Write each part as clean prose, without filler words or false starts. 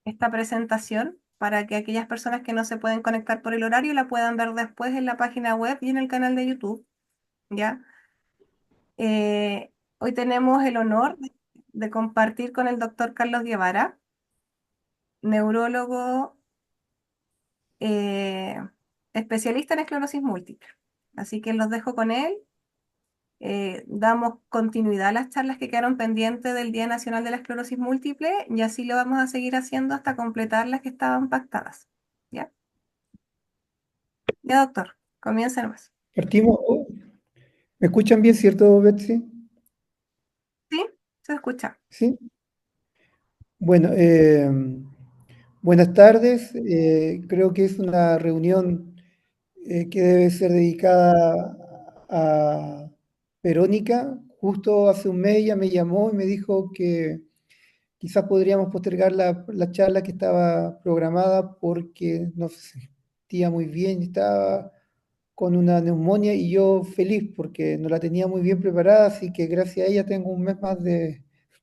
esta presentación para que aquellas personas que no se pueden conectar por el horario la puedan ver después en la página web y en el canal de YouTube, ¿ya? Hoy tenemos el honor de compartir con el doctor Carlos Guevara, neurólogo eh, especialista en esclerosis múltiple. Así que los dejo con él. Damos continuidad a las charlas que quedaron pendientes del Día Nacional de la Esclerosis Múltiple y así lo vamos a seguir haciendo hasta completar las que estaban pactadas. ¿Ya? Ya, doctor, comienza nomás. Partimos. ¿Me escuchan bien, cierto, Betsy? ¿Sí? Se escucha. Sí. Bueno, buenas tardes. Creo que es una reunión que debe ser dedicada a Verónica. Justo hace un mes ella me llamó y me dijo que quizás podríamos postergar la charla que estaba programada porque no se sentía muy bien, estaba con una neumonía y yo feliz porque no la tenía muy bien preparada, así que gracias a ella tengo un mes más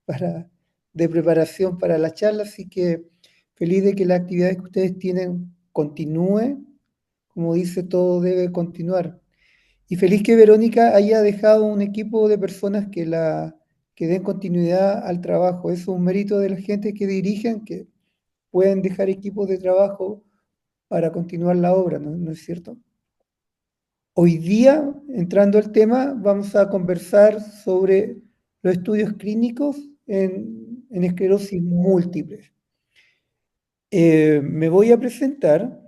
para, de preparación para la charla, así que feliz de que las actividades que ustedes tienen continúe, como dice, todo debe continuar. Y feliz que Verónica haya dejado un equipo de personas que den continuidad al trabajo. Eso es un mérito de la gente que dirigen, que pueden dejar equipos de trabajo para continuar la obra, ¿no? ¿No es cierto? Hoy día, entrando al tema, vamos a conversar sobre los estudios clínicos en esclerosis múltiple. Me voy a presentar.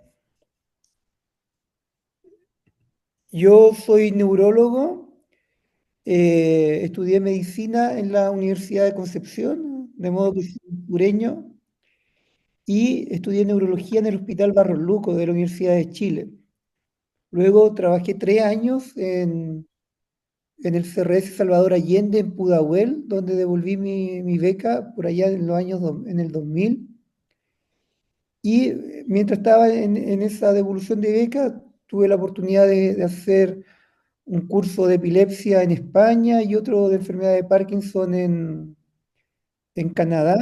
Yo soy neurólogo, estudié medicina en la Universidad de Concepción, de modo que soy sureño, y estudié neurología en el Hospital Barros Luco de la Universidad de Chile. Luego trabajé 3 años en el CRS Salvador Allende en Pudahuel, donde devolví mi beca por allá en los años en el 2000. Y mientras estaba en esa devolución de beca, tuve la oportunidad de hacer un curso de epilepsia en España y otro de enfermedad de Parkinson en Canadá,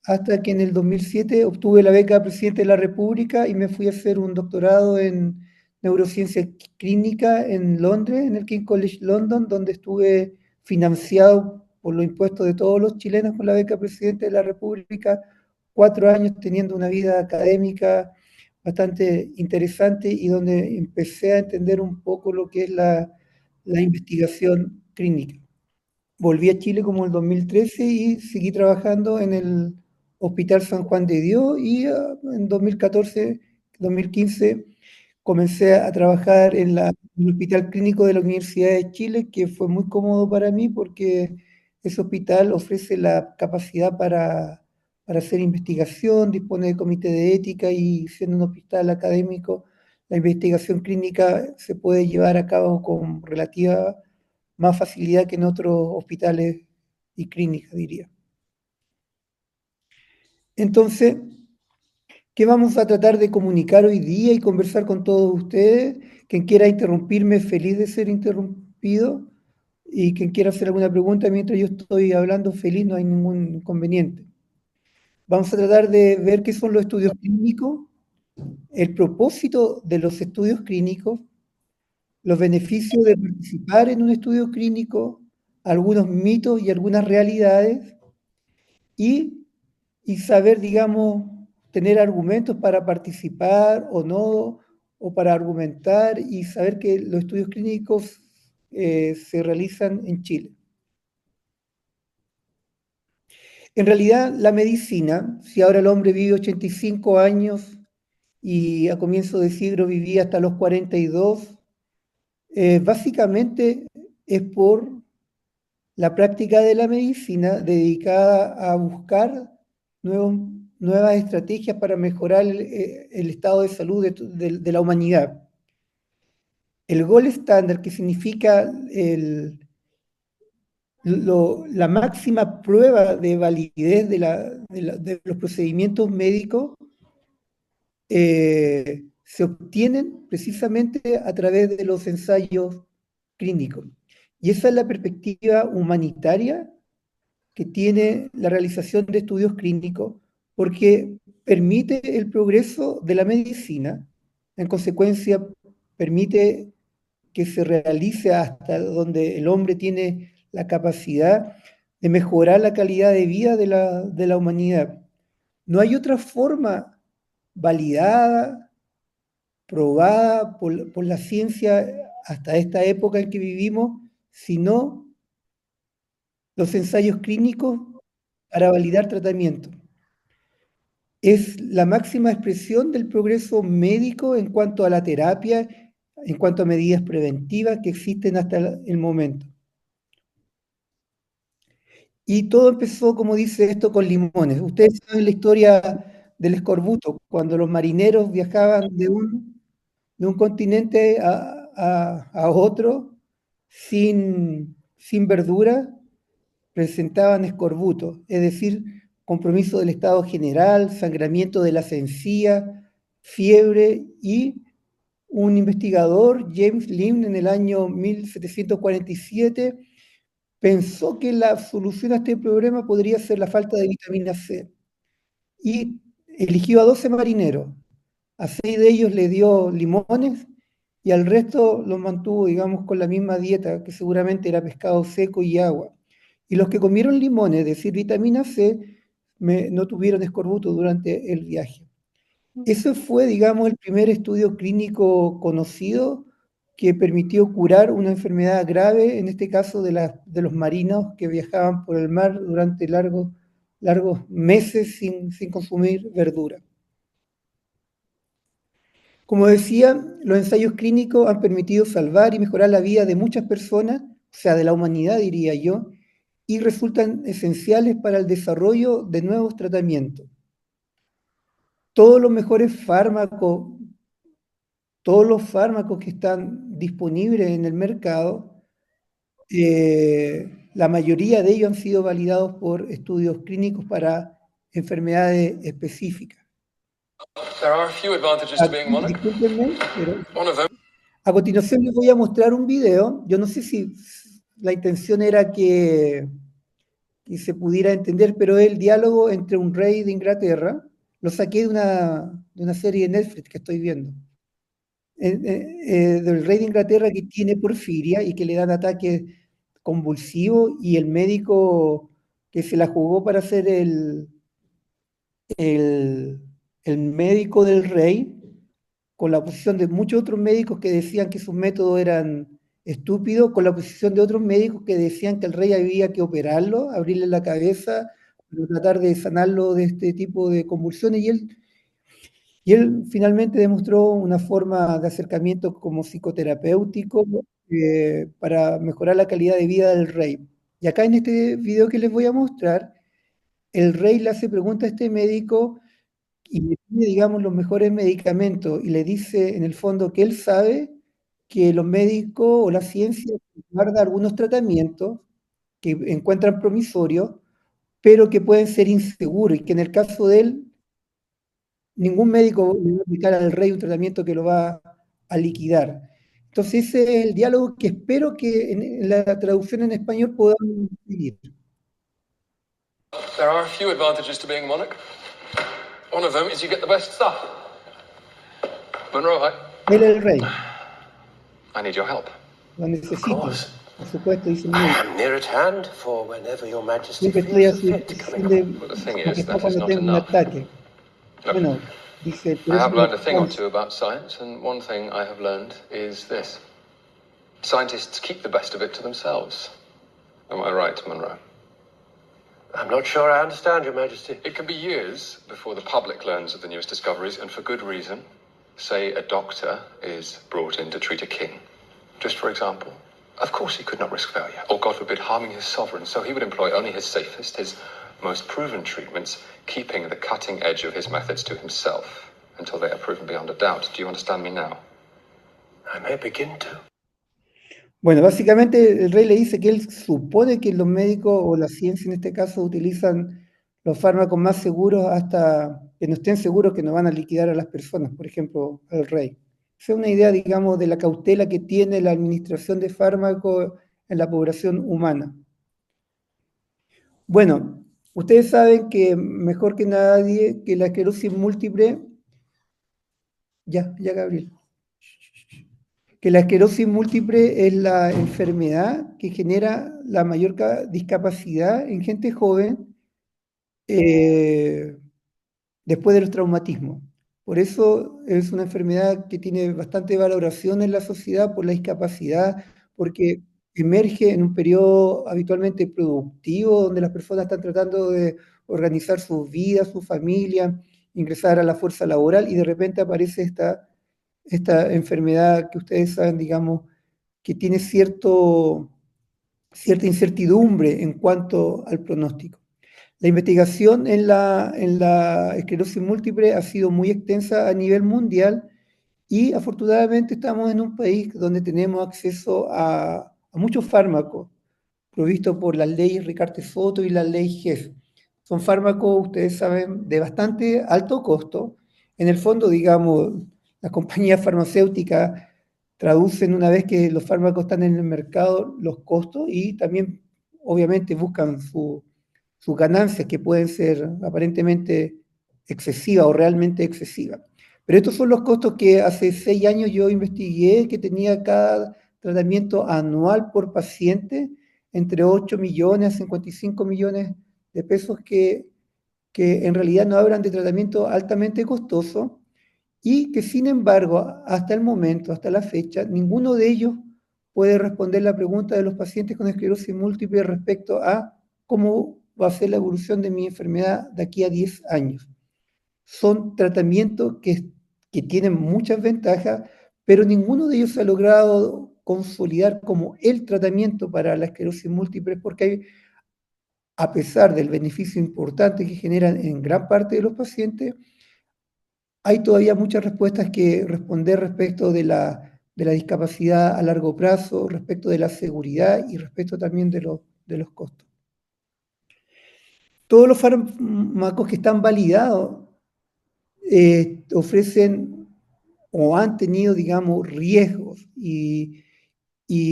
hasta que en el 2007 obtuve la beca Presidente de la República y me fui a hacer un doctorado en neurociencia clínica en Londres, en el King's College London, donde estuve financiado por los impuestos de todos los chilenos con la beca Presidente de la República, 4 años teniendo una vida académica bastante interesante y donde empecé a entender un poco lo que es la investigación clínica. Volví a Chile como el 2013 y seguí trabajando en el Hospital San Juan de Dios y en 2014, 2015 comencé a trabajar en el Hospital Clínico de la Universidad de Chile, que fue muy cómodo para mí porque ese hospital ofrece la capacidad para hacer investigación, dispone de comité de ética y siendo un hospital académico, la investigación clínica se puede llevar a cabo con relativa más facilidad que en otros hospitales y clínicas, diría. Entonces, ¿qué vamos a tratar de comunicar hoy día y conversar con todos ustedes? Quien quiera interrumpirme, feliz de ser interrumpido. Y quien quiera hacer alguna pregunta mientras yo estoy hablando, feliz, no hay ningún inconveniente. Vamos a tratar de ver qué son los estudios clínicos, el propósito de los estudios clínicos, los beneficios de participar en un estudio clínico, algunos mitos y algunas realidades, y, y saber, digamos, tener argumentos para participar o no, o para argumentar y saber que los estudios clínicos se realizan en Chile. En realidad, la medicina, si ahora el hombre vive 85 años y a comienzo de siglo vivía hasta los 42, básicamente es por la práctica de la medicina dedicada a buscar nuevos- nuevas estrategias para mejorar el estado de salud de la humanidad. El gold standard, que significa la máxima prueba de validez de los procedimientos médicos, se obtienen precisamente a través de los ensayos clínicos. Y esa es la perspectiva humanitaria que tiene la realización de estudios clínicos, porque permite el progreso de la medicina, en consecuencia permite que se realice hasta donde el hombre tiene la capacidad de mejorar la calidad de vida de la humanidad. No hay otra forma validada, probada por la ciencia hasta esta época en que vivimos, sino los ensayos clínicos para validar tratamientos. Es la máxima expresión del progreso médico en cuanto a la terapia, en cuanto a medidas preventivas que existen hasta el momento. Y todo empezó, como dice esto, con limones. Ustedes saben la historia del escorbuto, cuando los marineros viajaban de un continente a otro sin verdura, presentaban escorbuto, es decir, compromiso del estado general, sangramiento de las encías, fiebre, y un investigador, James Lind, en el año 1747, pensó que la solución a este problema podría ser la falta de vitamina C y eligió a 12 marineros. A 6 de ellos le dio limones y al resto los mantuvo, digamos, con la misma dieta, que seguramente era pescado seco y agua. Y los que comieron limones, es decir, vitamina C, no tuvieron escorbuto durante el viaje. Ese fue, digamos, el primer estudio clínico conocido que permitió curar una enfermedad grave, en este caso de los marinos que viajaban por el mar durante largos meses sin consumir verdura. Como decía, los ensayos clínicos han permitido salvar y mejorar la vida de muchas personas, o sea, de la humanidad, diría yo, y resultan esenciales para el desarrollo de nuevos tratamientos. Todos los mejores fármacos, todos los fármacos que están disponibles en el mercado, la mayoría de ellos han sido validados por estudios clínicos para enfermedades específicas. Discúlpenme, pero a continuación les voy a mostrar un video. Yo no sé si la intención era que se pudiera entender, pero es el diálogo entre un rey de Inglaterra. Lo saqué de una serie de Netflix que estoy viendo. Del rey de Inglaterra que tiene porfiria y que le dan ataques convulsivos, y el médico que se la jugó para ser el, el médico del rey, con la oposición de muchos otros médicos que decían que sus métodos eran estúpidos, con la oposición de otros médicos que decían que el rey había que operarlo, abrirle la cabeza, tratar de sanarlo de este tipo de convulsiones, y él finalmente demostró una forma de acercamiento como psicoterapéutico para mejorar la calidad de vida del rey. Y acá en este video que les voy a mostrar, el rey le hace preguntas a este médico y le pide, digamos, los mejores medicamentos, y le dice en el fondo que él sabe que los médicos o la ciencia guarda algunos tratamientos que encuentran promisorios, pero que pueden ser inseguros, y que en el caso de él, ningún médico le va a aplicar al rey un tratamiento que lo va a liquidar. Entonces ese es el diálogo que espero que en la traducción en español podamos seguir. There are a few advantages to being a monarch. One of them is you get the best stuff. Monroe, Él es el rey. I need your help. Lo Of necesito. course. Por supuesto, dice el I médico. am near at hand for whenever your majesty Siempre estoy a feels su fit to come disposición in. de But the thing is, majestad that is cuando not tengo un enough. ataque. Look, Bueno, dice, I por eso have learned a thing or necesitamos. two about science, and one thing I have learned is this. Scientists keep the best of it to themselves. Am I right, Monroe? I'm not sure I understand, your majesty. It can be years before the public learns of the newest discoveries, and for good reason. Say a doctor is brought in to treat a king, just for example. Of course he could not risk failure, or God forbid, harming his sovereign, so he would employ only his safest, his most proven treatments, keeping the cutting edge of his methods to himself until they are proven beyond a doubt. Do you understand me now? I may begin to. Bueno, básicamente el rey le dice que él supone que los médicos o la ciencia en este caso utilizan los fármacos más seguros hasta que no estén seguros que no van a liquidar a las personas, por ejemplo, al rey. Esa es una idea, digamos, de la cautela que tiene la administración de fármacos en la población humana. Bueno, Ustedes saben que mejor que nadie que la esclerosis múltiple, ya, Gabriel, que la esclerosis múltiple es la enfermedad que genera la mayor discapacidad en gente joven eh, después de los traumatismos. Por eso es una enfermedad que tiene bastante valoración en la sociedad por la discapacidad, porque emerge en un periodo habitualmente productivo, donde las personas están tratando de organizar sus vidas, su familia, ingresar a la fuerza laboral, y de repente aparece esta enfermedad que ustedes saben, digamos, que tiene cierta incertidumbre en cuanto al pronóstico. La investigación en la esclerosis múltiple ha sido muy extensa a nivel mundial y afortunadamente estamos en un país donde tenemos acceso a muchos fármacos provistos por las leyes Ricarte-Soto y la ley GES. Son fármacos, ustedes saben, de bastante alto costo. En el fondo, digamos, las compañías farmacéuticas traducen una vez que los fármacos están en el mercado los costos y también, obviamente, buscan sus ganancias que pueden ser aparentemente excesivas o realmente excesivas. Pero estos son los costos que hace 6 años yo investigué, que tenía cada tratamiento anual por paciente entre 8 millones a 55 millones de pesos que en realidad no hablan de tratamiento altamente costoso y que sin embargo hasta el momento, hasta la fecha, ninguno de ellos puede responder la pregunta de los pacientes con esclerosis múltiple respecto a cómo va a ser la evolución de mi enfermedad de aquí a 10 años. Son tratamientos que tienen muchas ventajas, pero ninguno de ellos se ha logrado consolidar como el tratamiento para la esclerosis múltiple, porque hay, a pesar del beneficio importante que generan en gran parte de los pacientes, hay todavía muchas respuestas que responder respecto de la discapacidad a largo plazo, respecto de la seguridad y respecto también de los costos. Todos los fármacos que están validados ofrecen o han tenido, digamos, riesgos y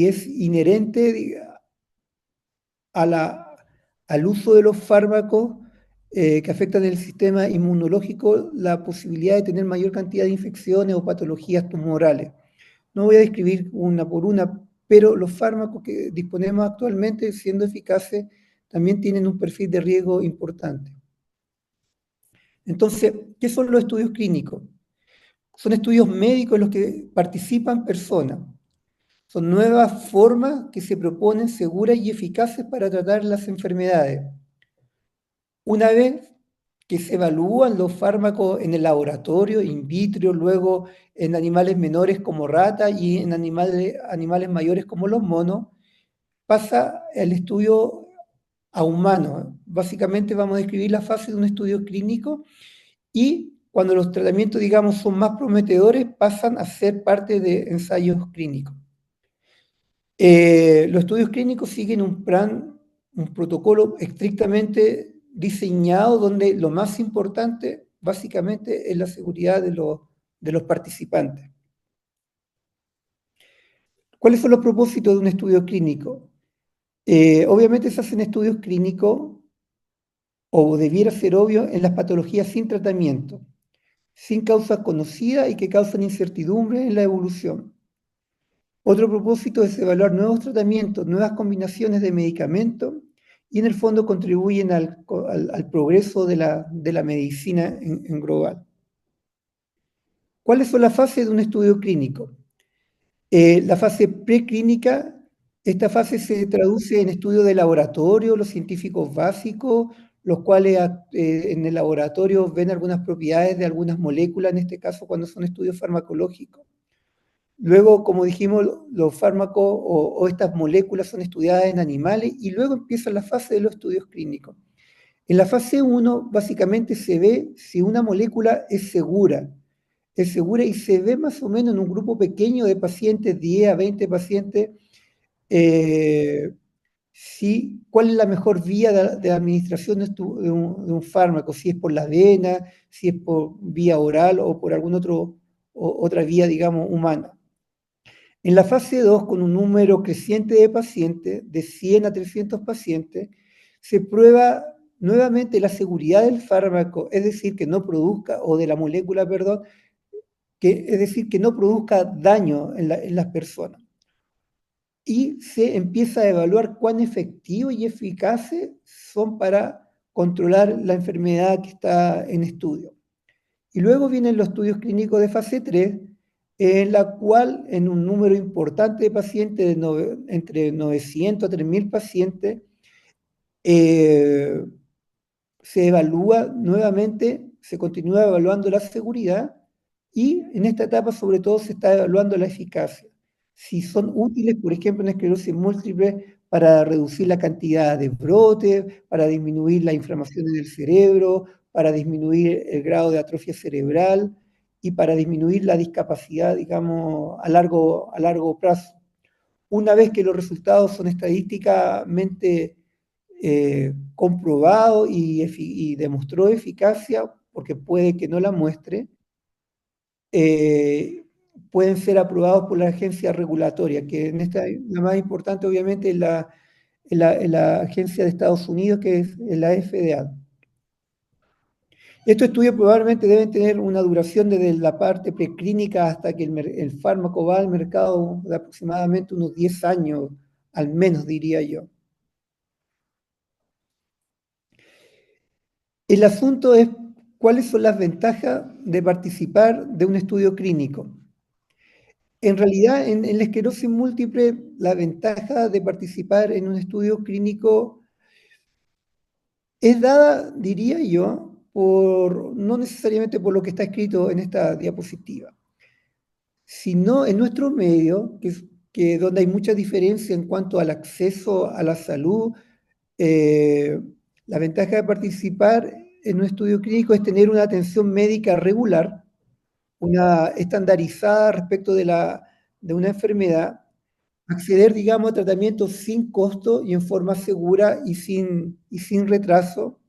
es inherente al uso de los fármacos que afectan el sistema inmunológico la posibilidad de tener mayor cantidad de infecciones o patologías tumorales. No voy a describir una por una, pero los fármacos que disponemos actualmente, siendo eficaces, también tienen un perfil de riesgo importante. Entonces, ¿qué son los estudios clínicos? Son estudios médicos en los que participan personas. Son nuevas formas que se proponen seguras y eficaces para tratar las enfermedades. Una vez que se evalúan los fármacos en el laboratorio, in vitro, luego en animales menores como ratas y en animales mayores como los monos, pasa el estudio a humanos. Básicamente vamos a describir la fase de un estudio clínico y cuando los tratamientos, digamos, son más prometedores, pasan a ser parte de ensayos clínicos. Los estudios clínicos siguen un protocolo estrictamente diseñado donde lo más importante básicamente es la seguridad de los participantes. ¿Cuáles son los propósitos de un estudio clínico? Obviamente se hacen estudios clínicos, o debiera ser obvio, en las patologías sin tratamiento, sin causas conocidas y que causan incertidumbre en la evolución. Otro propósito es evaluar nuevos tratamientos, nuevas combinaciones de medicamentos y en el fondo contribuyen al progreso de la medicina en global. ¿Cuáles son las fases de un estudio clínico? La fase preclínica, esta fase se traduce en estudios de laboratorio, los científicos básicos, los cuales en el laboratorio ven algunas propiedades de algunas moléculas, en este caso cuando son estudios farmacológicos. Luego, como dijimos, los fármacos o estas moléculas son estudiadas en animales y luego empieza la fase de los estudios clínicos. En la fase 1, básicamente se ve si una molécula es segura y se ve más o menos en un grupo pequeño de pacientes, 10 a 20 pacientes, cuál es la mejor vía de administración de un fármaco, si es por la vena, si es por vía oral o por alguna otra vía, digamos, humana. En la fase 2, con un número creciente de pacientes, de 100 a 300 pacientes, se prueba nuevamente la seguridad del fármaco, es decir, que no produzca, o de la molécula, perdón, es decir, que no produzca daño en las personas. Y se empieza a evaluar cuán efectivos y eficaces son para controlar la enfermedad que está en estudio. Y luego vienen los estudios clínicos de fase 3, en la cual en un número importante de pacientes, entre 900 a 3.000 pacientes, se evalúa nuevamente, se continúa evaluando la seguridad y en esta etapa sobre todo se está evaluando la eficacia. Si son útiles, por ejemplo, en esclerosis múltiple para reducir la cantidad de brotes, para disminuir la inflamación en el cerebro, para disminuir el grado de atrofia cerebral y para disminuir la discapacidad, digamos, a largo plazo. Una vez que los resultados son estadísticamente comprobado y demostró eficacia, porque puede que no la muestre, pueden ser aprobados por la agencia regulatoria, que en esta, la más importante obviamente es la agencia de Estados Unidos, que es la FDA. Estos estudios probablemente deben tener una duración desde la parte preclínica hasta que el fármaco va al mercado de aproximadamente unos 10 años, al menos diría yo. El asunto es cuáles son las ventajas de participar de un estudio clínico. En realidad, en la esclerosis múltiple, la ventaja de participar en un estudio clínico es dada, diría yo, no necesariamente por lo que está escrito en esta diapositiva, sino en nuestro medio, donde hay mucha diferencia en cuanto al acceso a la salud. La ventaja de participar en un estudio clínico es tener una atención médica regular, una estandarizada respecto de una enfermedad, acceder, digamos, a tratamientos sin costo y en forma segura y sin retraso,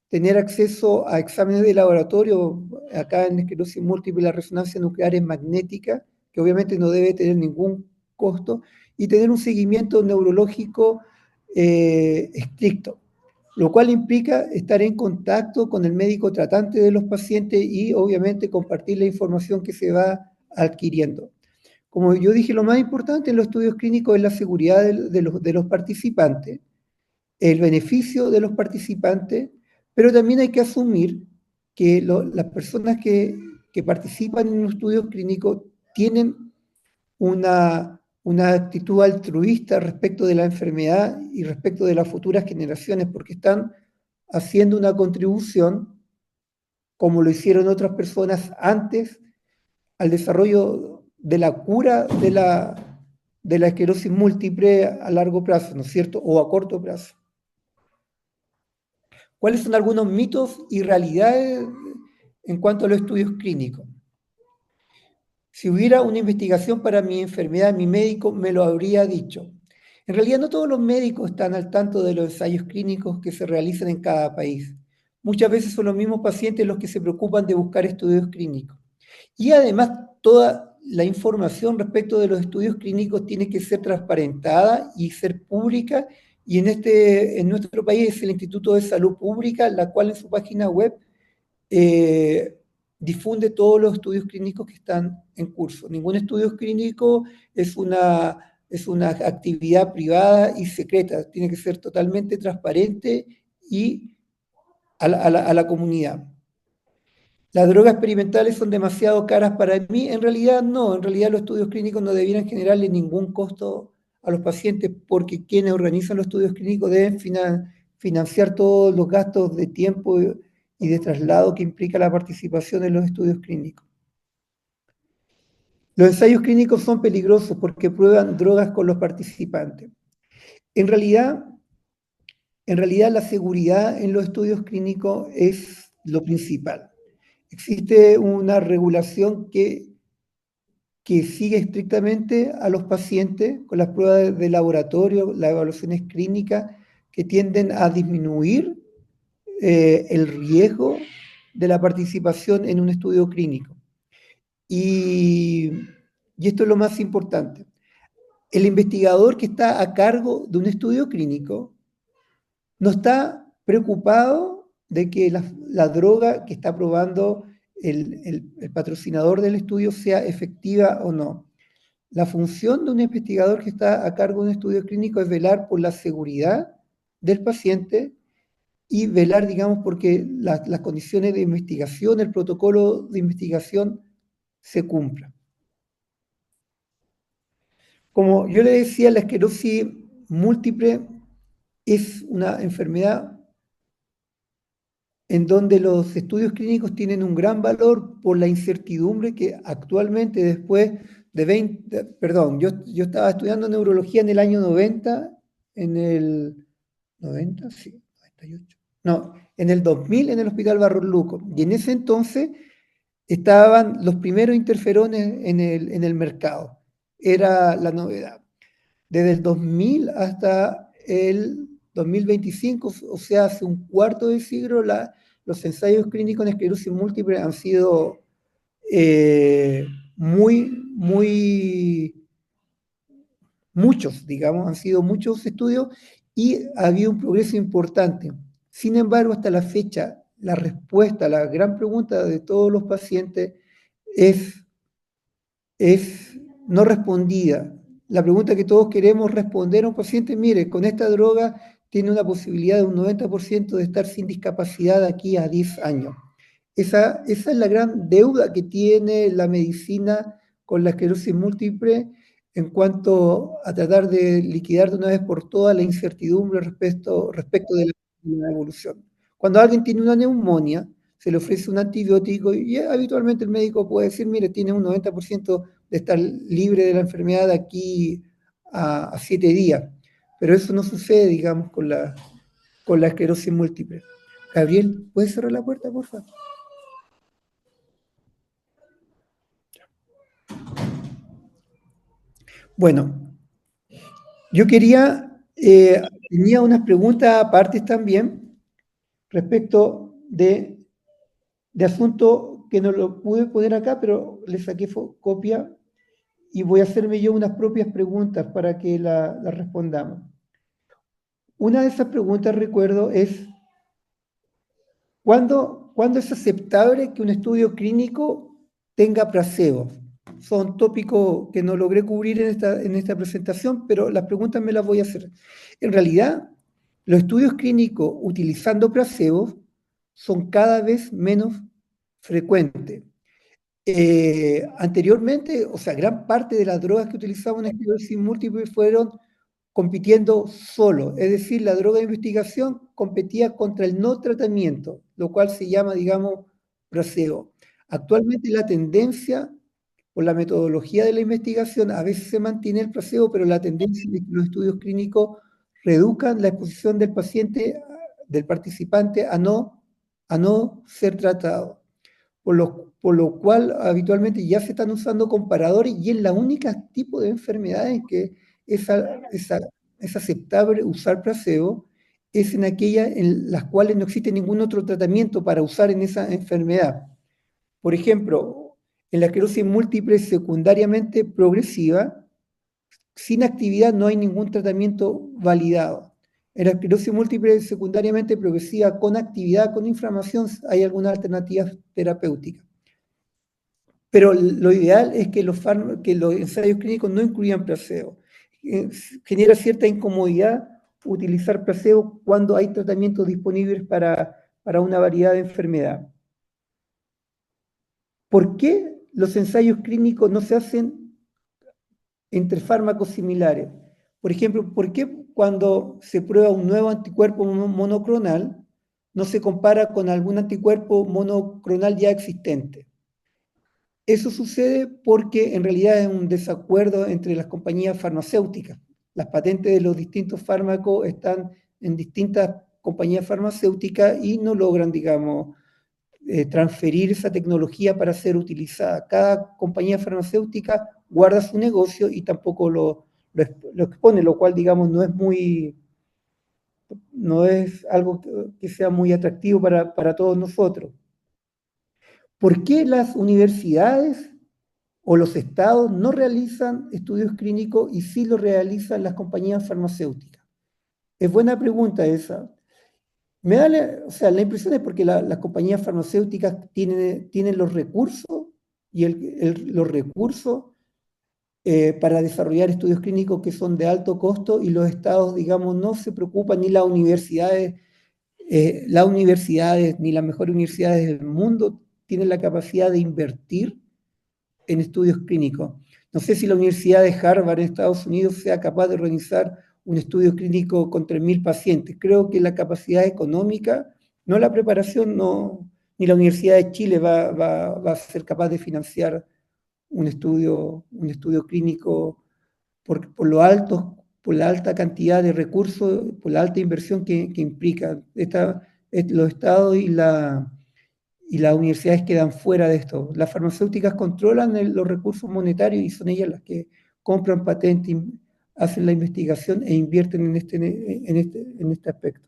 tener acceso a exámenes de laboratorio, acá en esclerosis múltiple la resonancia nuclear es magnética, que obviamente no debe tener ningún costo, y tener un seguimiento neurológico estricto, lo cual implica estar en contacto con el médico tratante de los pacientes y obviamente compartir la información que se va adquiriendo. Como yo dije, lo más importante en los estudios clínicos es la seguridad de los participantes, el beneficio de los participantes, pero también hay que asumir que las personas que participan en un estudio clínico tienen una actitud altruista respecto de la enfermedad y respecto de las futuras generaciones, porque están haciendo una contribución, como lo hicieron otras personas antes, al desarrollo de la cura de la esclerosis múltiple a largo plazo, ¿no es cierto? O a corto plazo. ¿Cuáles son algunos mitos y realidades en cuanto a los estudios clínicos? Si hubiera una investigación para mi enfermedad, mi médico me lo habría dicho. En realidad no todos los médicos están al tanto de los ensayos clínicos que se realizan en cada país. Muchas veces son los mismos pacientes los que se preocupan de buscar estudios clínicos. Y además toda la información respecto de los estudios clínicos tiene que ser transparentada y ser pública. Y en nuestro país es el Instituto de Salud Pública, la cual en su página web difunde todos los estudios clínicos que están en curso. Ningún estudio clínico es una actividad privada y secreta, tiene que ser totalmente transparente y a la comunidad. ¿Las drogas experimentales son demasiado caras para mí? En realidad no, en realidad los estudios clínicos no debieran generarle ningún costo a los pacientes porque quienes organizan los estudios clínicos deben financiar todos los gastos de tiempo y de traslado que implica la participación en los estudios clínicos. Los ensayos clínicos son peligrosos porque prueban drogas con los participantes. En realidad la seguridad en los estudios clínicos es lo principal. Existe una regulación que sigue estrictamente a los pacientes con las pruebas de laboratorio, las evaluaciones clínicas que tienden a disminuir el riesgo de la participación en un estudio clínico. Y esto es lo más importante. El investigador que está a cargo de un estudio clínico no está preocupado de que la droga que está probando el patrocinador del estudio sea efectiva o no. La función de un investigador que está a cargo de un estudio clínico es velar por la seguridad del paciente y velar, digamos, porque las condiciones de investigación, el protocolo de investigación se cumpla. Como yo le decía, la esclerosis múltiple es una enfermedad en donde los estudios clínicos tienen un gran valor por la incertidumbre que actualmente después de 20, perdón, yo estaba estudiando neurología en el año 90, en el 90, sí, 98, no, en el 2000 en el Hospital Barros Luco, y en ese entonces estaban los primeros interferones en el mercado, era la novedad. Desde el 2000 hasta el 2025, o sea, hace un cuarto de siglo, los ensayos clínicos en esclerosis múltiple han sido muchos, digamos, han sido muchos estudios y ha habido un progreso importante. Sin embargo, hasta la fecha, la respuesta a la gran pregunta de todos los pacientes es no respondida. La pregunta que todos queremos responder a un paciente, mire, con esta droga tiene una posibilidad de un 90% de estar sin discapacidad de aquí a 10 años. Esa es la gran deuda que tiene la medicina con la esclerosis múltiple en cuanto a tratar de liquidar de una vez por todas la incertidumbre respecto de la evolución. Cuando alguien tiene una neumonía, se le ofrece un antibiótico y habitualmente el médico puede decir, mire, tiene un 90% de estar libre de la enfermedad de aquí a 7 días. Pero eso no sucede, digamos, con la esclerosis múltiple. Gabriel, ¿puedes cerrar la puerta, por favor? Bueno, yo tenía unas preguntas aparte también respecto de asuntos que no lo pude poner acá, pero le saqué copia y voy a hacerme yo unas propias preguntas para que las respondamos. Una de esas preguntas, recuerdo, es ¿cuándo es aceptable que un estudio clínico tenga placebo? Son tópicos que no logré cubrir en esta presentación, pero las preguntas me las voy a hacer. En realidad, los estudios clínicos utilizando placebos son cada vez menos frecuentes. Anteriormente, o sea, gran parte de las drogas que utilizaban en esclerosis múltiple fueron compitiendo solo, es decir, la droga de investigación competía contra el no tratamiento, lo cual se llama, digamos, placebo. Actualmente la tendencia, por la metodología de la investigación, a veces se mantiene el placebo, pero la tendencia es que los estudios clínicos reduzcan la exposición del paciente, del participante, a no ser tratado. Por lo cual habitualmente ya se están usando comparadores y es la única tipo de enfermedades que es aceptable usar placebo, es en aquellas en las cuales no existe ningún otro tratamiento para usar en esa enfermedad. Por ejemplo, en la esclerosis múltiple secundariamente progresiva, sin actividad no hay ningún tratamiento validado. En la esclerosis múltiple secundariamente progresiva con actividad, con inflamación, hay algunas alternativas terapéuticas. Pero lo ideal es que los ensayos clínicos no incluyan placebo. Genera cierta incomodidad utilizar placebo cuando hay tratamientos disponibles para una variedad de enfermedades. ¿Por qué los ensayos clínicos no se hacen entre fármacos similares? Por ejemplo, ¿por qué cuando se prueba un nuevo anticuerpo monoclonal no se compara con algún anticuerpo monoclonal ya existente? Eso sucede porque en realidad es un desacuerdo entre las compañías farmacéuticas. Las patentes de los distintos fármacos están en distintas compañías farmacéuticas y no logran, digamos, transferir esa tecnología para ser utilizada. Cada compañía farmacéutica guarda su negocio y tampoco lo expone, lo cual, digamos, no es algo que sea muy atractivo para todos nosotros. ¿Por qué las universidades o los estados no realizan estudios clínicos y sí lo realizan las compañías farmacéuticas? Es buena pregunta esa. Me da o sea, la impresión es porque las compañías farmacéuticas tienen los recursos y los recursos para desarrollar estudios clínicos que son de alto costo y los estados, digamos, no se preocupan ni las universidades ni las mejores universidades del mundo tienen la capacidad de invertir en estudios clínicos. No sé si la Universidad de Harvard en Estados Unidos sea capaz de organizar un estudio clínico con 3.000 pacientes. Creo que la capacidad económica, no la preparación, no, ni la Universidad de Chile va a ser capaz de financiar un estudio clínico por lo alto, por la alta cantidad de recursos, por la alta inversión que implica. Los estados y las universidades quedan fuera de esto. Las farmacéuticas controlan los recursos monetarios y son ellas las que compran patentes, hacen la investigación e invierten en este aspecto.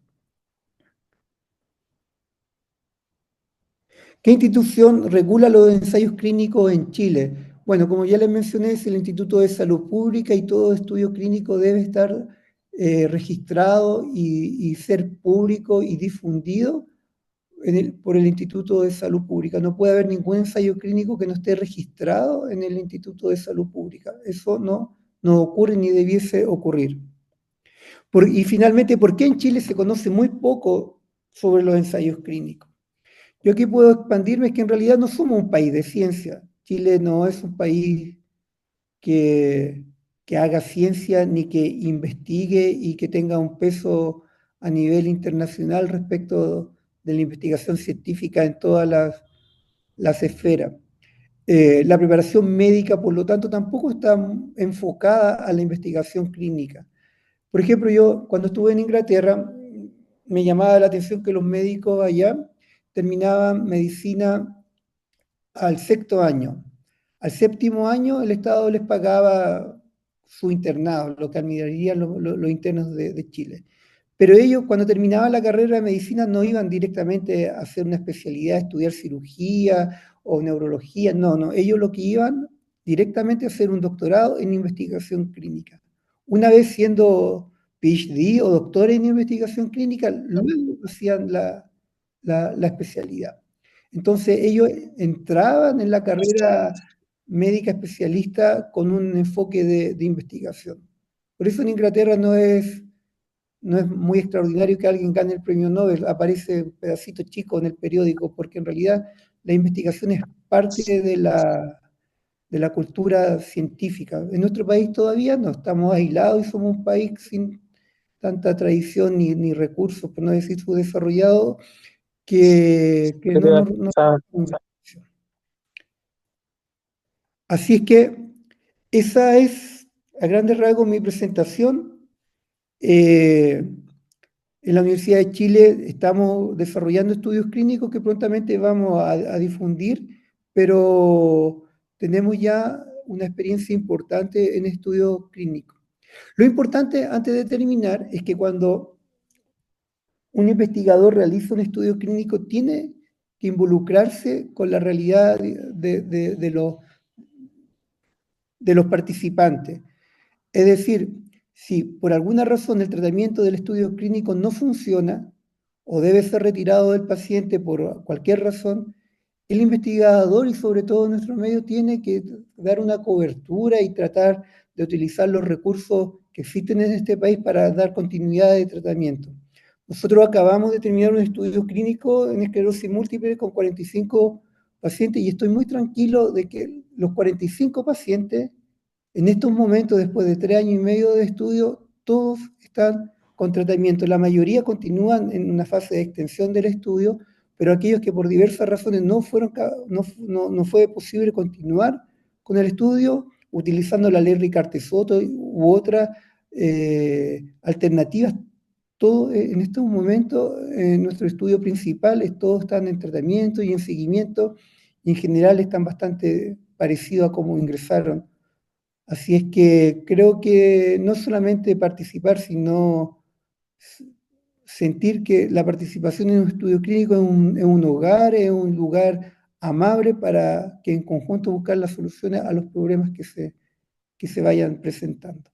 ¿Qué institución regula los ensayos clínicos en Chile? Bueno, como ya les mencioné, es el Instituto de Salud Pública y todo estudio clínico debe estar registrado y ser público y difundido por el Instituto de Salud Pública. No puede haber ningún ensayo clínico que no esté registrado en el Instituto de Salud Pública. Eso no ocurre ni debiese ocurrir. Y finalmente, ¿por qué en Chile se conoce muy poco sobre los ensayos clínicos? Yo aquí puedo expandirme, es que en realidad no somos un país de ciencia. Chile no es un país que, que haga ciencia ni que investigue y que tenga un peso a nivel internacional respecto de la investigación científica en todas las esferas. La preparación médica, por lo tanto, tampoco está enfocada a la investigación clínica. Por ejemplo, yo cuando estuve en Inglaterra, me llamaba la atención que los médicos allá terminaban medicina al sexto año. Al séptimo año el Estado les pagaba su internado, lo que admirarían los internos de Chile. Pero ellos cuando terminaban la carrera de medicina no iban directamente a hacer una especialidad, a estudiar cirugía o neurología, no, ellos lo que iban directamente a hacer un doctorado en investigación clínica. Una vez siendo PhD o doctor en investigación clínica, luego hacían la especialidad. Entonces ellos entraban en la carrera médica especialista con un enfoque de investigación. Por eso en Inglaterra no es muy extraordinario que alguien gane el premio Nobel, aparece un pedacito chico en el periódico, porque en realidad la investigación es parte de la cultura científica. En nuestro país todavía no, estamos aislados y somos un país sin tanta tradición ni recursos, por no decir subdesarrollado, que no. Así es que esa es a grandes rasgos mi presentación. En la Universidad de Chile estamos desarrollando estudios clínicos que prontamente vamos a difundir, pero tenemos ya una experiencia importante en estudios clínicos. Lo importante, antes de terminar, es que cuando un investigador realiza un estudio clínico, tiene que involucrarse con la realidad de los participantes. Es decir, si por alguna razón el tratamiento del estudio clínico no funciona o debe ser retirado del paciente por cualquier razón, el investigador y sobre todo nuestro medio tiene que dar una cobertura y tratar de utilizar los recursos que existen en este país para dar continuidad de tratamiento. Nosotros acabamos de terminar un estudio clínico en esclerosis múltiple con 45 pacientes y estoy muy tranquilo de que los 45 pacientes en estos momentos, después de 3 años y medio de estudio, todos están con tratamiento. La mayoría continúan en una fase de extensión del estudio, pero aquellos que por diversas razones no fue posible continuar con el estudio, utilizando la ley Ricarte-Soto u otras alternativas, todo en estos momentos, en nuestro estudio principal, todos están en tratamiento y en seguimiento, y en general están bastante parecidos a cómo ingresaron. Así es que creo que no solamente participar, sino sentir que la participación en un estudio clínico es un hogar, es un lugar amable para que en conjunto buscar las soluciones a los problemas que se vayan presentando.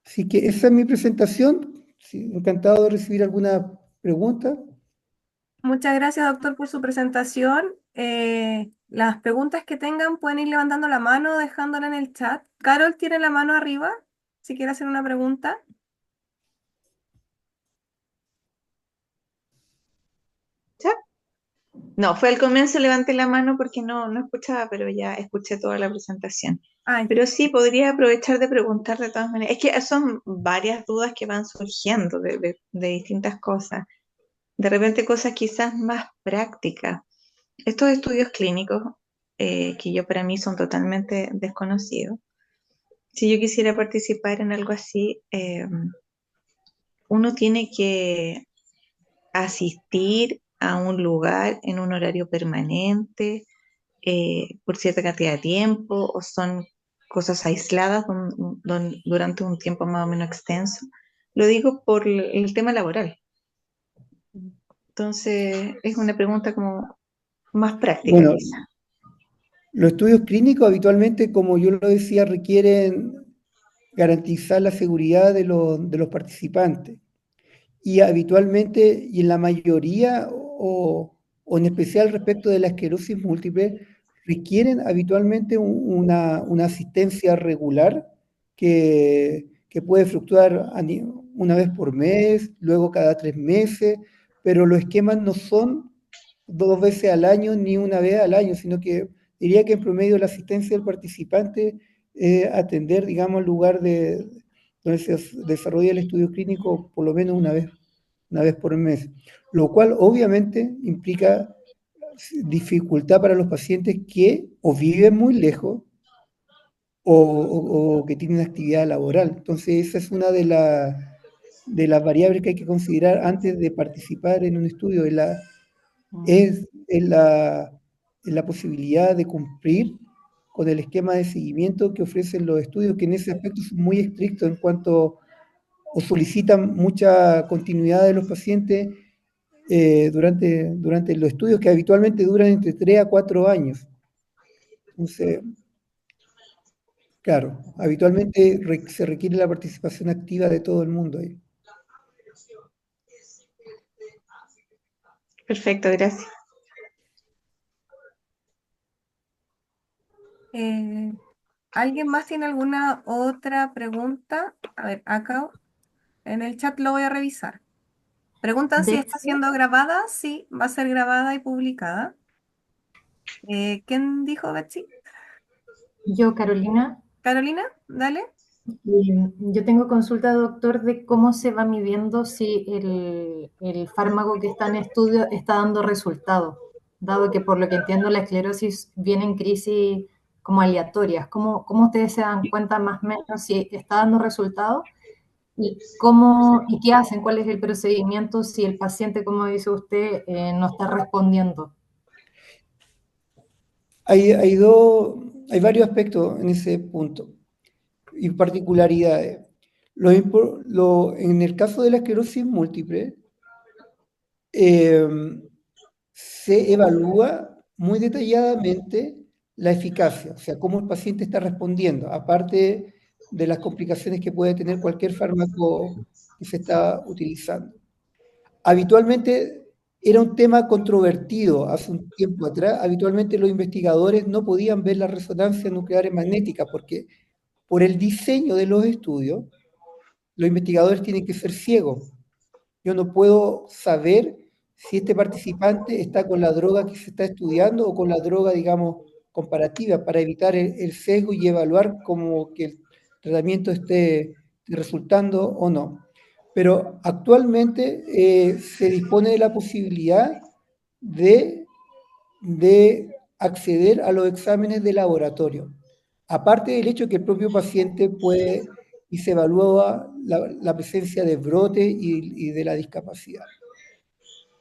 Así que esa es mi presentación. Sí, encantado de recibir alguna pregunta. Muchas gracias, doctor, por su presentación. Las preguntas que tengan pueden ir levantando la mano o dejándola en el chat. Carol tiene la mano arriba, si quiere hacer una pregunta. ¿Ya? No, fue al comienzo, levanté la mano porque no escuchaba, pero ya escuché toda la presentación. Ay, Pero sí, podría aprovechar de preguntar de todas maneras. Es que son varias dudas que van surgiendo de distintas cosas. De repente cosas quizás más prácticas. Estos estudios clínicos, que yo para mí son totalmente desconocidos. Si yo quisiera participar en algo así, uno tiene que asistir a un lugar en un horario permanente, por cierta cantidad de tiempo, o son cosas aisladas durante un tiempo más o menos extenso. Lo digo por el tema laboral. Entonces, es una pregunta como más práctica, Bueno, quizá. los estudios clínicos habitualmente, como yo lo decía, requieren garantizar la seguridad de los participantes. Y habitualmente, y en la mayoría, o en especial respecto de la esclerosis múltiple, requieren habitualmente una asistencia regular que puede fluctuar una vez por mes, luego cada 3 meses, pero los esquemas no son 2 veces al año ni una vez al año, sino que diría que en promedio la asistencia del participante es atender, digamos, el lugar donde se desarrolla el estudio clínico por lo menos una vez por mes, lo cual obviamente implica dificultad para los pacientes que o viven muy lejos o que tienen actividad laboral. Entonces esa es una de las variables que hay que considerar antes de participar en un estudio, es la posibilidad de cumplir con el esquema de seguimiento que ofrecen los estudios, que en ese aspecto son muy estrictos en cuanto o solicitan mucha continuidad de los pacientes durante los estudios que habitualmente duran entre 3 a 4 años. Entonces, claro, habitualmente se requiere la participación activa de todo el mundo ahí. Perfecto, gracias. ¿Alguien más tiene alguna otra pregunta? A ver, acá en el chat lo voy a revisar. Preguntan si está Betsy, siendo grabada. Sí, va a ser grabada y publicada. ¿Quién dijo, Betsy? yo, Carolina, Carolina, dale. yo tengo consulta, doctor, de cómo se va midiendo si el fármaco que está en estudio está dando resultado, dado que por lo que entiendo la esclerosis viene en crisis como aleatorias. ¿Cómo ustedes se dan cuenta más o menos si está dando resultado? ¿Y qué hacen? ¿Cuál es el procedimiento si el paciente, como dice usted, no está respondiendo? Hay varios aspectos en ese punto y particularidades. En el caso de la esclerosis múltiple, eh, se evalúa muy detalladamente la eficacia, o sea, cómo el paciente está respondiendo, aparte de las complicaciones que puede tener cualquier fármaco que se está utilizando. Habitualmente era un tema controvertido hace un tiempo atrás. Habitualmente los investigadores no podían ver las resonancias nucleares magnéticas porque por el diseño de los estudios, los investigadores tienen que ser ciegos. Yo no puedo saber si este participante está con la droga que se está estudiando o con la droga, digamos, comparativa, para evitar el sesgo y evaluar como que el tratamiento esté resultando o no. Pero actualmente se dispone de la posibilidad de, de acceder a los exámenes de laboratorio. Aparte del hecho que el propio paciente puede y se evalúa la presencia de brote y de la discapacidad.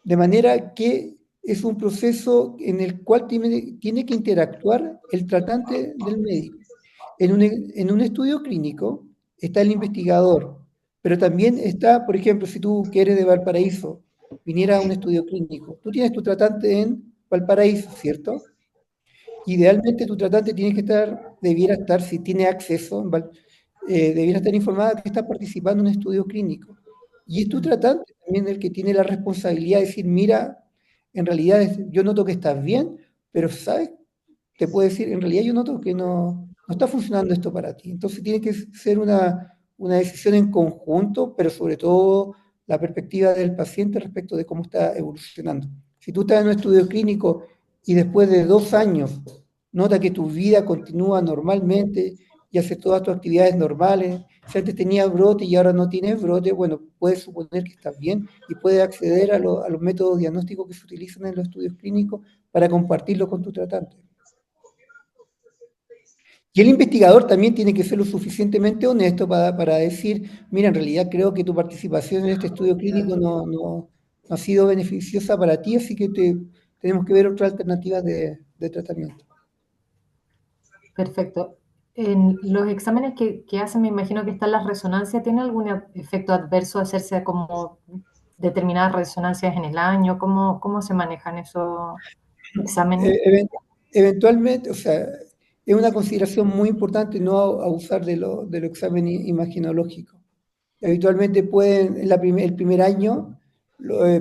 De manera que es un proceso en el cual tiene que interactuar el tratante del médico. En un estudio clínico está el investigador, pero también está, por ejemplo, si tú que eres de Valparaíso, viniera a un estudio clínico, tú tienes tu tratante en Valparaíso, ¿cierto? Idealmente tu tratante debiera estar, si tiene acceso, debiera estar informada que está participando en un estudio clínico. Y es tu tratante también el que tiene la responsabilidad de decir, mira, en realidad yo noto que estás bien, pero ¿sabes? Te puede decir, en realidad yo noto que no está funcionando esto para ti. Entonces tiene que ser una decisión en conjunto, pero sobre todo la perspectiva del paciente respecto de cómo está evolucionando. Si tú estás en un estudio clínico y después de 2 años nota que tu vida continúa normalmente y haces todas tus actividades normales, si antes tenías brote y ahora no tienes brote, bueno, puedes suponer que estás bien y puedes acceder a los métodos diagnósticos que se utilizan en los estudios clínicos para compartirlo con tu tratante. Y el investigador también tiene que ser lo suficientemente honesto para decir, mira, en realidad creo que tu participación en este estudio clínico no ha sido beneficiosa para ti, así que tenemos que ver otras alternativas de tratamiento. Perfecto. En los exámenes que hacen, me imagino que están las resonancias, ¿tiene algún efecto adverso hacerse como determinadas resonancias en el año? ¿Cómo se manejan esos exámenes? Eventualmente, o sea, es una consideración muy importante no abusar de los exámenes imaginológicos. Habitualmente el primer año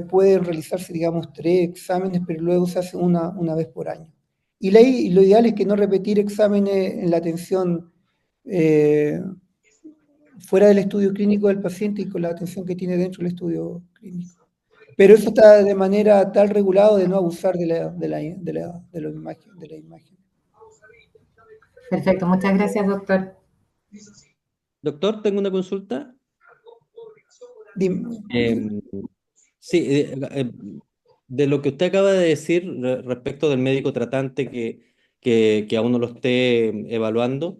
pueden realizarse, digamos, 3 exámenes, pero luego se hace una vez por año. Y lo ideal es que no repetir exámenes en la atención fuera del estudio clínico del paciente y con la atención que tiene dentro del estudio clínico. Pero eso está de manera tal regulado de no abusar de la imagen. Perfecto, muchas gracias, doctor. Doctor, tengo una consulta. Dime. Sí, de lo que usted acaba de decir respecto del médico tratante que a uno lo esté evaluando,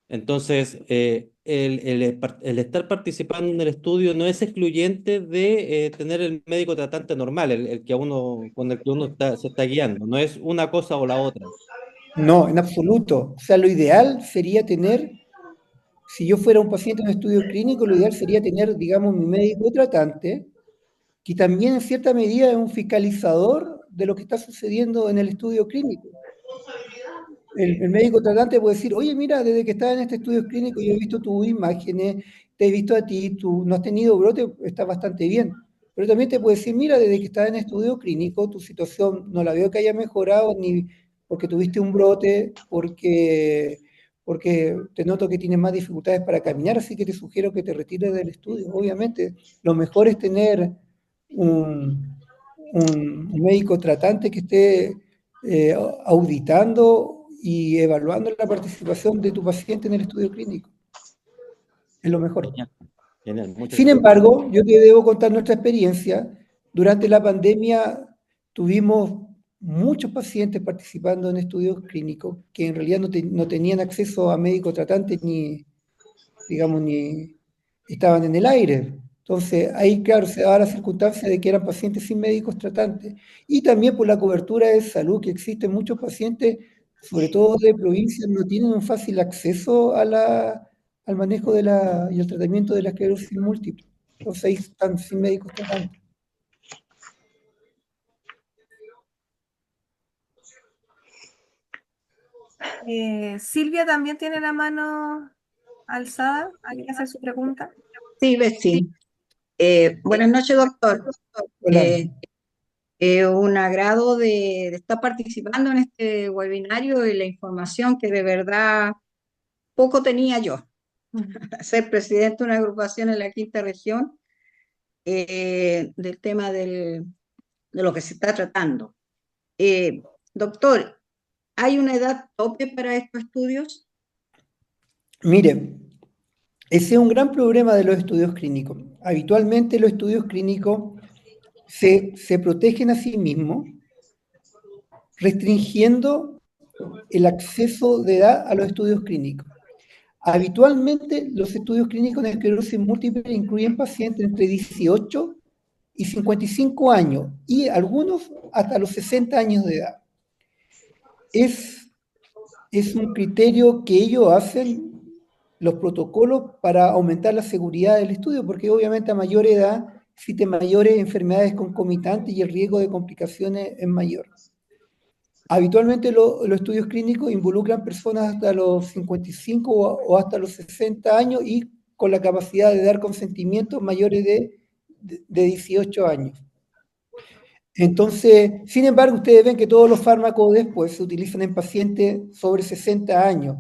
entonces el estar participando en el estudio no es excluyente de tener el médico tratante normal, el que con el que uno se está guiando, no es una cosa o la otra. No, en absoluto. O sea, lo ideal sería tener, si yo fuera un paciente en un estudio clínico, lo ideal sería tener, digamos, mi médico tratante, que también en cierta medida es un fiscalizador de lo que está sucediendo en el estudio clínico. El médico tratante puede decir, oye, mira, desde que estás en este estudio clínico yo he visto tus imágenes, te he visto a ti, tú no has tenido brote, está bastante bien. Pero también te puede decir, mira, desde que estás en estudio clínico, tu situación no la veo que haya mejorado, ni porque tuviste un brote, porque te noto que tienes más dificultades para caminar, así que te sugiero que te retires del estudio. Obviamente, lo mejor es tener un médico tratante que esté auditando y evaluando la participación de tu paciente en el estudio clínico. Es lo mejor. Genial, genial, muchas Sin gracias. embargo, yo te debo contar nuestra experiencia. Durante la pandemia tuvimos muchos pacientes participando en estudios clínicos que en realidad no tenían acceso a médico tratante ni estaban en el aire. Entonces, ahí, claro, se daba la circunstancia de que eran pacientes sin médicos tratantes. Y también por la cobertura de salud, que existen muchos pacientes, sobre todo de provincias, no tienen un fácil acceso al manejo y al tratamiento de la esclerosis múltiple. Entonces, ahí están sin médicos tratantes. Silvia también tiene la mano alzada. ¿Alguien hacer su pregunta? Sí, Betsy. Buenas noches, doctor. Hola. Un agrado de estar participando en este webinario y la información que de verdad poco tenía yo. Ser presidente de una agrupación en la quinta región del tema de lo que se está tratando. Doctor, ¿hay una edad tope para estos estudios? Mire, ese es un gran problema de los estudios clínicos. Habitualmente los estudios clínicos se protegen a sí mismos, restringiendo el acceso de edad a los estudios clínicos. Habitualmente los estudios clínicos de esclerosis múltiple incluyen pacientes entre 18 y 55 años y algunos hasta los 60 años de edad. Es un criterio que ellos hacen, los protocolos, para aumentar la seguridad del estudio, porque obviamente a mayor edad existen mayores enfermedades concomitantes y el riesgo de complicaciones es mayor. Habitualmente los estudios clínicos involucran personas hasta los 55 o hasta los 60 años y con la capacidad de dar consentimientos mayores de 18 años. Entonces, sin embargo, ustedes ven que todos los fármacos después se utilizan en pacientes sobre 60 años,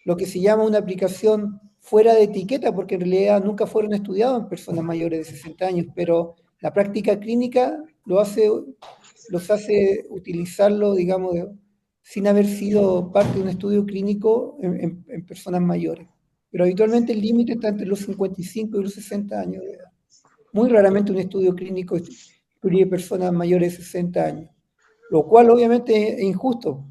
lo que se llama una aplicación fuera de etiqueta, porque en realidad nunca fueron estudiados en personas mayores de 60 años, pero la práctica clínica los hace utilizarlo, digamos, sin haber sido parte de un estudio clínico en personas mayores. Pero habitualmente el límite está entre los 55 y los 60 años de edad. Muy raramente un estudio clínico incluye personas mayores de 60 años, lo cual obviamente es injusto.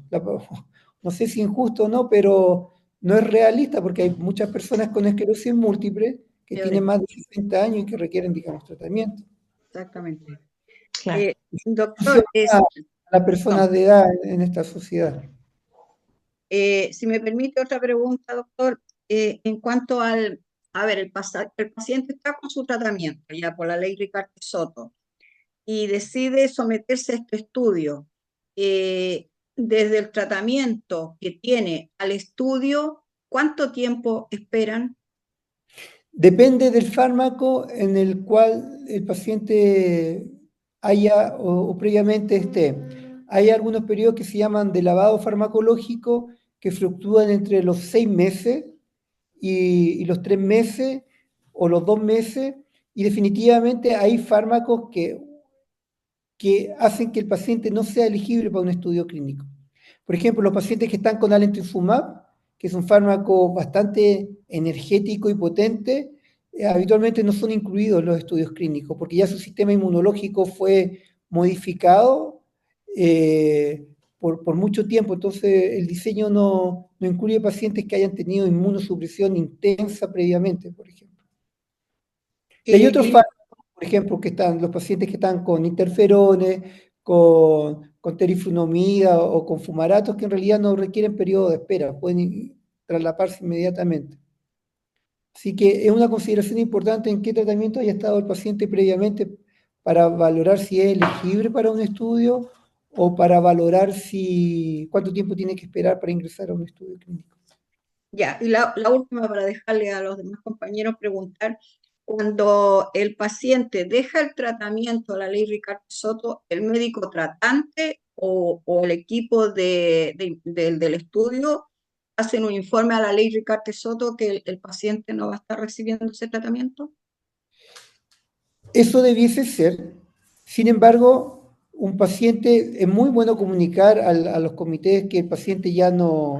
No sé si injusto o no, pero no es realista porque hay muchas personas con esclerosis múltiple que tienen más de 60 años y que requieren, digamos, tratamiento. Exactamente. Claro. Doctor, A las personas no, de edad en esta sociedad. si me permite otra pregunta, doctor, en cuanto a ver, el paciente está con su tratamiento ya por la ley Ricardo Soto y decide someterse a este estudio. Desde el tratamiento que tiene al estudio, ¿cuánto tiempo esperan? Depende del fármaco en el cual el paciente haya o previamente esté. Hay algunos periodos que se llaman de lavado farmacológico que fluctúan entre los 6 meses y los 3 meses o los 2 meses, y definitivamente hay fármacos que hacen que el paciente no sea elegible para un estudio clínico. Por ejemplo, los pacientes que están con alentrizumab, que es un fármaco bastante energético y potente, habitualmente no son incluidos en los estudios clínicos porque ya su sistema inmunológico fue modificado por mucho tiempo. Entonces, el diseño no incluye pacientes que hayan tenido inmunosupresión intensa previamente, por ejemplo. Y hay otros fármacos, por ejemplo, que están los pacientes que están con interferones, con teriflunomida o con fumaratos, que en realidad no requieren periodo de espera, pueden traslaparse inmediatamente. Así que es una consideración importante en qué tratamiento haya estado el paciente previamente para valorar si es elegible para un estudio o para valorar cuánto tiempo tiene que esperar para ingresar a un estudio clínico. Ya, y la última para dejarle a los demás compañeros preguntar, cuando el paciente deja el tratamiento, la ley Ricardo Soto, ¿el médico tratante o el equipo del estudio hacen un informe a la ley Ricardo Soto que el paciente no va a estar recibiendo ese tratamiento? Eso debiese ser. Sin embargo, un paciente, es muy bueno comunicar a los comités que el paciente ya no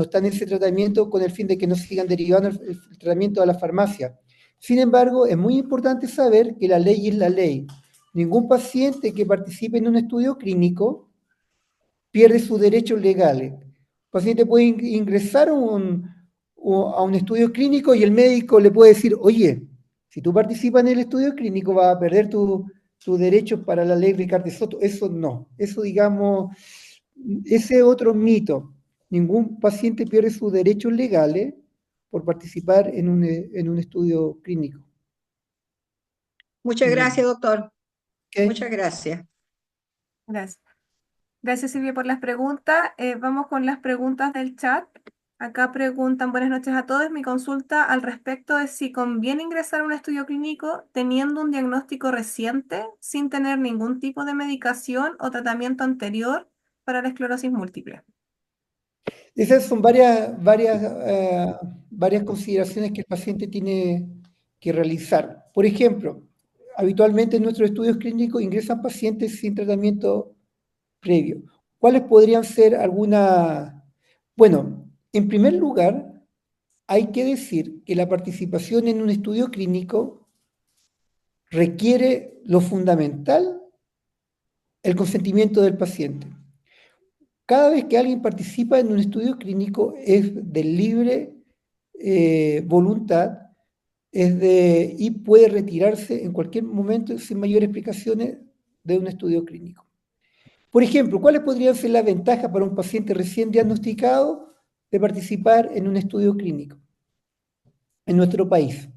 está en ese tratamiento con el fin de que no sigan derivando el tratamiento a la farmacia. Sin embargo, es muy importante saber que la ley es la ley. Ningún paciente que participe en un estudio clínico pierde sus derechos legales. El paciente puede ingresar a un estudio clínico y el médico le puede decir, oye, si tú participas en el estudio clínico vas a perder tus derechos para la ley Ricardo Soto. Eso no, eso digamos, ese es otro mito. Ningún paciente pierde sus derechos legales por participar en un estudio clínico. Muchas gracias, doctor. ¿Okay? Muchas gracias. Gracias. Gracias, Silvia, por las preguntas. Vamos con las preguntas del chat. Acá preguntan, buenas noches a todos. Mi consulta al respecto es si conviene ingresar a un estudio clínico teniendo un diagnóstico reciente, sin tener ningún tipo de medicación o tratamiento anterior para la esclerosis múltiple. Esas son varias consideraciones que el paciente tiene que realizar. Por ejemplo, habitualmente en nuestros estudios clínicos ingresan pacientes sin tratamiento previo. ¿Cuáles podrían ser algunas? Bueno, en primer lugar, hay que decir que la participación en un estudio clínico requiere lo fundamental, el consentimiento del paciente. Cada vez que alguien participa en un estudio clínico es de libre voluntad y puede retirarse en cualquier momento sin mayores explicaciones de un estudio clínico. Por ejemplo, ¿cuáles podrían ser las ventajas para un paciente recién diagnosticado de participar en un estudio clínico en nuestro país?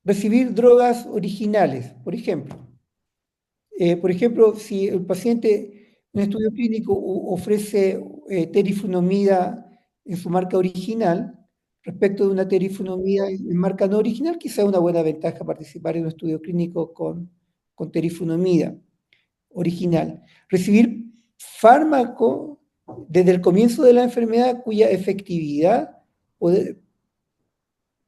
Recibir drogas originales, por ejemplo. Por ejemplo, si el paciente en un estudio clínico ofrece teriflunomida en su marca original, respecto de una terifonomía en marca no original, quizá una buena ventaja participar en un estudio clínico con terifonomía original. Recibir fármaco desde el comienzo de la enfermedad cuya efectividad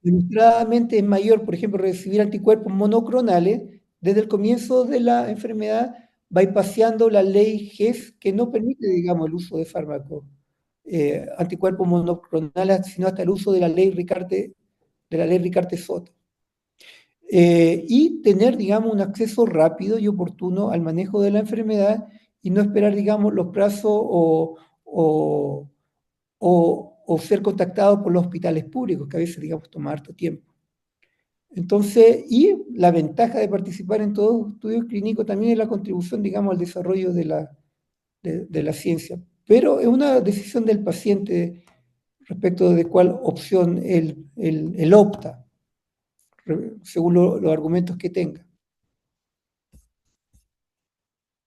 demostradamente es mayor, por ejemplo, recibir anticuerpos monoclonales desde el comienzo de la enfermedad, bypaseando la ley GES que no permite, digamos, el uso de fármacos anticuerpos monoclonales, sino hasta el uso de la ley Ricarte-Soto. Y tener, digamos, un acceso rápido y oportuno al manejo de la enfermedad y no esperar, digamos, los plazos o ser contactado por los hospitales públicos, que a veces, digamos, toma harto tiempo. Entonces, y la ventaja de participar en todos los estudios clínicos también es la contribución, digamos, al desarrollo de la ciencia. Pero es una decisión del paciente respecto de cuál opción él opta, según los argumentos que tenga.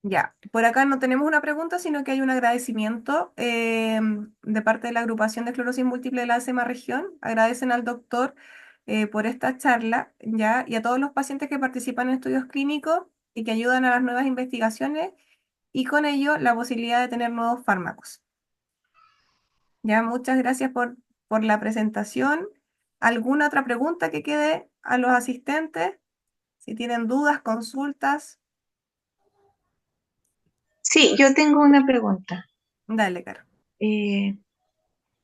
Ya, por acá no tenemos una pregunta, sino que hay un agradecimiento de parte de la agrupación de esclerosis múltiple de la ACEMA región. Agradecen al doctor por esta charla, ya, y a todos los pacientes que participan en estudios clínicos y que ayudan a las nuevas investigaciones y con ello la posibilidad de tener nuevos fármacos. Ya, muchas gracias por la presentación. ¿Alguna otra pregunta que quede a los asistentes? Si tienen dudas, consultas, Sí, yo tengo una pregunta. dale, Caro.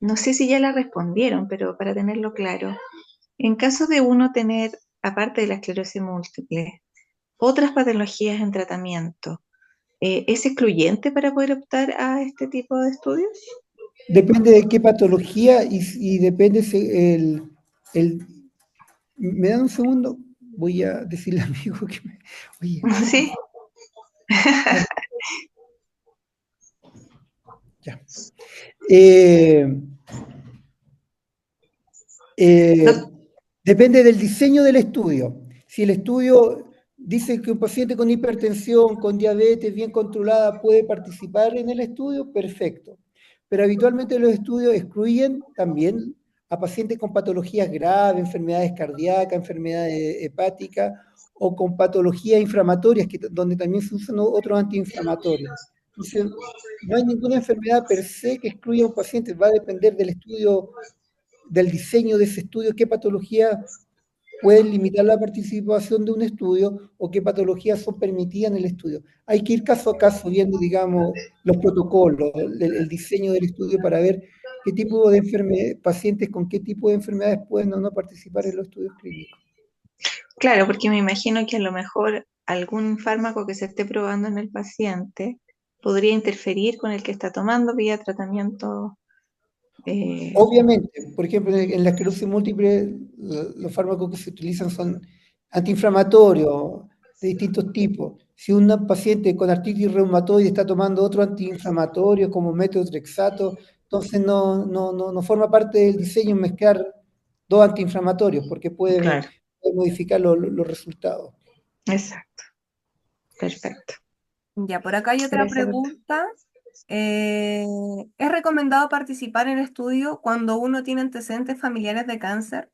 No sé si ya la respondieron, pero para tenerlo claro, en caso de uno tener, aparte de la esclerosis múltiple, otras patologías en tratamiento, ¿es excluyente para poder optar a este tipo de estudios? Depende de qué patología y depende ¿Me dan un segundo? Voy a decirle al amigo que me... Oye, Sí. ya. Depende del diseño del estudio. Si el estudio dice que un paciente con hipertensión, con diabetes bien controlada puede participar en el estudio, perfecto. Pero habitualmente los estudios excluyen también a pacientes con patologías graves, enfermedades cardíacas, enfermedades hepáticas o con patologías inflamatorias, donde también se usan otros antiinflamatorios. Entonces, no hay ninguna enfermedad per se que excluya a un paciente, va a depender del estudio, del diseño de ese estudio, qué patologías pueden limitar la participación de un estudio o qué patologías son permitidas en el estudio. Hay que ir caso a caso viendo, digamos, los protocolos, el diseño del estudio para ver qué tipo de pacientes con qué tipo de enfermedades pueden o no participar en los estudios clínicos. Claro, porque me imagino que a lo mejor algún fármaco que se esté probando en el paciente podría interferir con el que está tomando vía tratamiento. Obviamente, por ejemplo, en la esclerosis múltiple, los fármacos que se utilizan son antiinflamatorios de distintos tipos. Si un paciente con artritis reumatoide está tomando otro antiinflamatorio como metotrexato, entonces no forma parte del diseño mezclar dos antiinflamatorios porque puede Claro, modificar los resultados. exacto. Perfecto. Ya, por acá hay otra Gracias, doctor. pregunta. ¿Es recomendado participar en el estudio cuando uno tiene antecedentes familiares de cáncer?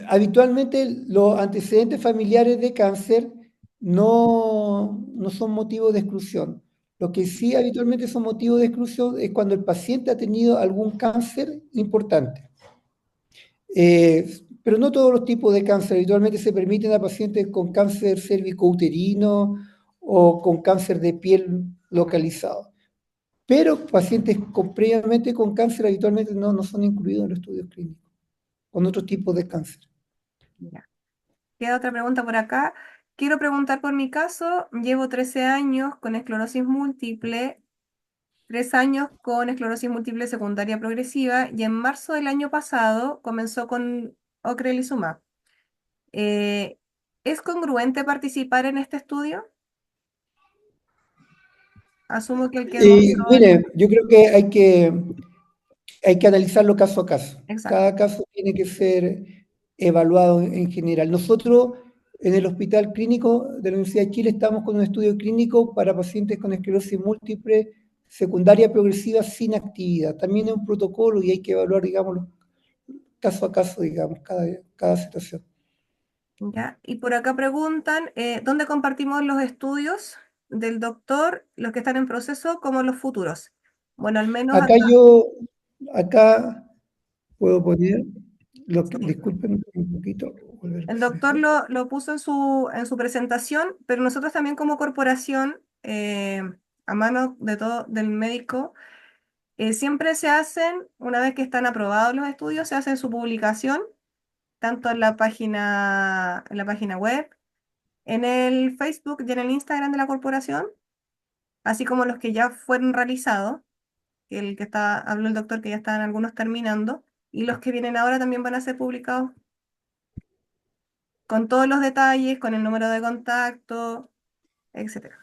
Habitualmente los antecedentes familiares de cáncer no son motivo de exclusión. Lo que sí habitualmente son motivos de exclusión es cuando el paciente ha tenido algún cáncer importante. Pero no todos los tipos de cáncer. Habitualmente se permiten a pacientes con cáncer cérvico-uterino o con cáncer de piel localizado. Pero pacientes previamente con cáncer habitualmente no son incluidos en los estudios clínicos, con otros tipos de cáncer. Ya. Queda otra pregunta por acá. Quiero preguntar por mi caso. Llevo 13 años con esclerosis múltiple, 3 años con esclerosis múltiple secundaria progresiva y en marzo del año pasado comenzó con ocrelizumab. ¿Es congruente participar en este estudio? Asumo que el que demostró... Mire, yo creo que hay que analizarlo caso a caso. Exacto. Cada caso tiene que ser evaluado en general. Nosotros en el Hospital Clínico de la Universidad de Chile estamos con un estudio clínico para pacientes con esclerosis múltiple secundaria progresiva sin actividad. También es un protocolo y hay que evaluar, digamos, caso a caso, digamos, cada situación. ¿Ya? Y por acá preguntan, ¿dónde compartimos los estudios del doctor, los que están en proceso, como los futuros? Bueno, al menos Acá acá puedo poner, sí. disculpen un poquito. El doctor lo puso en su presentación, pero nosotros también como corporación, a mano de todo, del médico, siempre se hacen, una vez que están aprobados los estudios, se hace su publicación, tanto en la página web, en el Facebook y en el Instagram de la corporación, así como los que ya fueron realizados, que habló el doctor que ya están algunos terminando, y los que vienen ahora también van a ser publicados con todos los detalles, con el número de contacto, etcétera.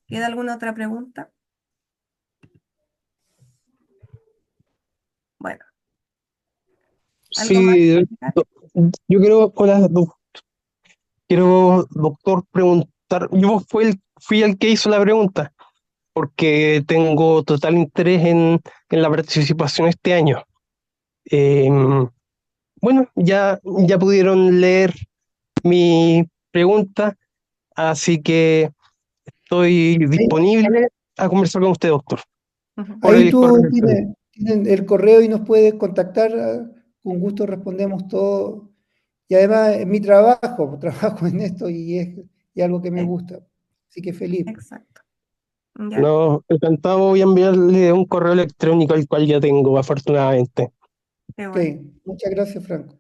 ¿Queda alguna otra pregunta? Bueno, ¿algo más? Sí, yo quiero, hola, quiero, doctor, preguntar, fui el que hizo la pregunta, porque tengo total interés en la participación este año. Bueno, ya pudieron leer mi pregunta, así que estoy disponible a conversar con usted, doctor, por Ahí el correo tú electrónico. tienes el correo y nos puedes contactar. Con gusto respondemos todo. Y además es mi trabajo, trabajo en esto y es algo que me gusta. Así que feliz. Exacto. ¿Ya? No, encantado, voy a enviarle un correo electrónico al cual ya tengo, afortunadamente. Qué Ok, bueno. muchas gracias, Franco.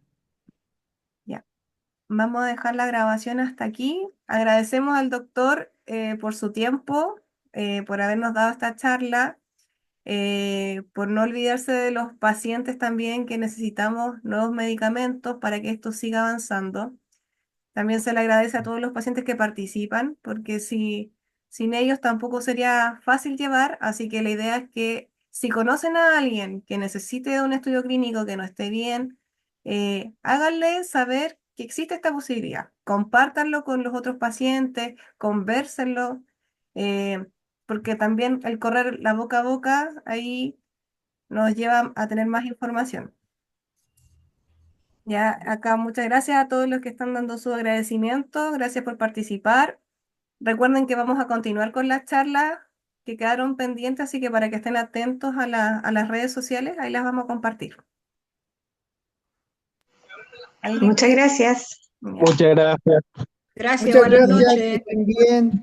Ya. Vamos a dejar la grabación hasta aquí. Agradecemos al doctor por su tiempo, por habernos dado esta charla, por no olvidarse de los pacientes también que necesitamos nuevos medicamentos para que esto siga avanzando. También se le agradece a todos los pacientes que participan, porque sin ellos tampoco sería fácil llevar, así que la idea es que si conocen a alguien que necesite un estudio clínico que no esté bien, háganle saber que existe esta posibilidad. Compártanlo con los otros pacientes, convérsenlo, eh, porque también el correr la boca a boca ahí nos lleva a tener más información. Ya, acá muchas gracias a todos los que están dando su agradecimiento, gracias por participar. Recuerden que vamos a continuar con las charlas que quedaron pendientes, así que para que estén atentos a las redes sociales, ahí las vamos a compartir. ¿Alguien? Muchas gracias. Ya. Muchas gracias. Gracias, Muchas buenas gracias, que noches. estén bien.